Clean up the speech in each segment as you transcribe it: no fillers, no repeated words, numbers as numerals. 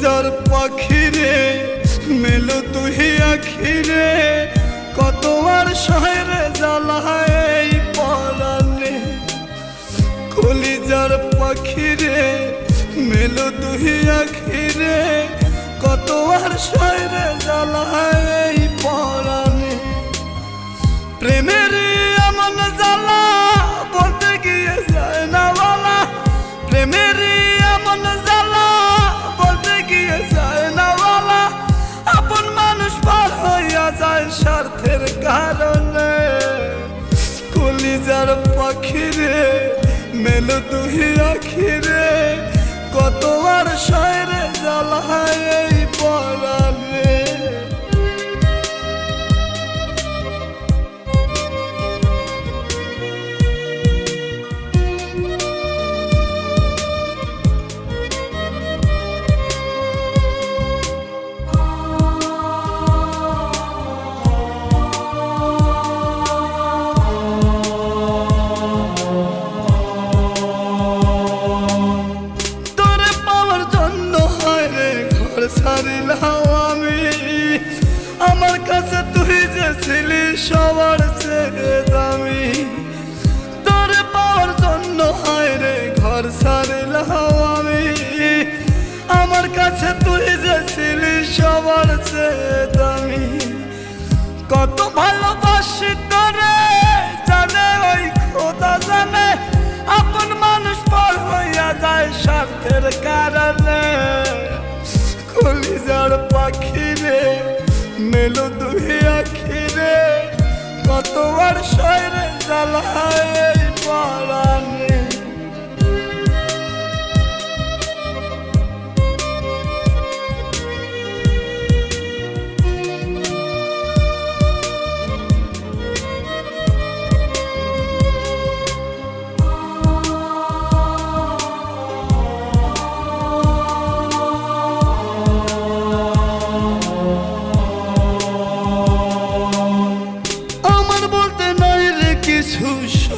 কলিজার পাখিরে মেলো তুই আখিরে কত আর শহরে জ্বালায় এই পরাণে। কলিজার পাখিরে মেলো তুই আখিরে কত আর শহরে জ্বালায় এই পরাণে। প্রেমের এমন জ্বালা বলতে গিয়ে যায় না বলা, প্রেমের এমন জ্বালা বলতে গিয়ে যায় না বলা। আপন মানুষ পার হইয়া যায় স্বার্থের কারণে। কলিজার পাখিরে মেলো তুই আখিরে কত আর শহরে জ্বালায় এই পরাণে। ছাড়িলাম আমি আমার কাছে তুই যে ছিলি সবার চেয়ে দামি। তোরে পাওয়ার জন্য হায় রে ঘর ছাড়িলাম আমি আমার কাছে তুই যে ছিলি সবার চেয়ে দামি। কত ভালোবাসি তোরে জানে ওই খোদা জানে, আপন মানুষ পর হইয়া যায় স্বার্থের কারণে। কলিজার পাখিরে মেলো তুই আখিরে কত আর শহরে জ্বালায় এই পরাণে।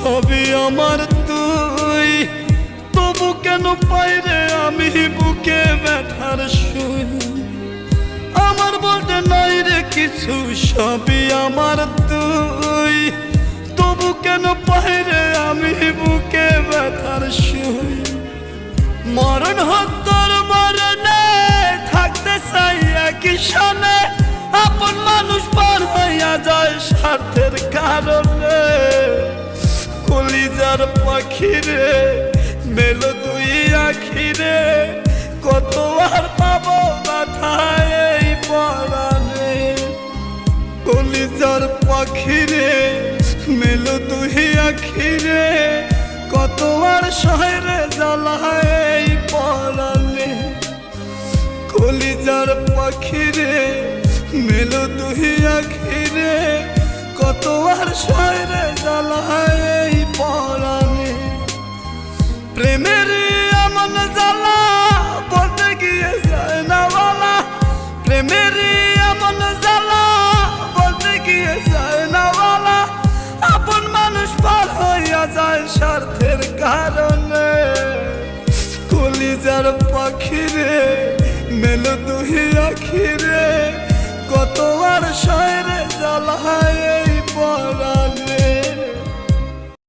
সবই আমার তুই তবু কেন পাই রে আমি বুকে ব্যথার সুই। আমার বলতে নাই রে কিছু সবই আমার তুই তবু কেন পাই রে আমি বুকে ব্যথার সুই। মরণ হোক তোর মরণে থাকতে চাই একই সনে, আপন মানুষ পার হইয়া যায় স্বার্থের কারণে। কলিজার পাখিরে মেলো তুই আখিরে কত আর পাবো ব্যথায় এই পরাণে। কলিজার পাখিরে মেলো তুই আখিরে কত আর শহরে জ্বালায় এই পরাণে। কলিজার পাখিরে মেলো তুই আখিরে কত আর শহরে জ্বালায় এই পরাণে। প্রেমের এমন জ্বালা বলতে গিয়ে যায় না বলা, প্রেমের এমন জ্বালা বলতে গিয়ে যায় না বলা। আপন মানুষ পার হইয়া যায় স্বার্থের কারণে। কলিজার পাখিরে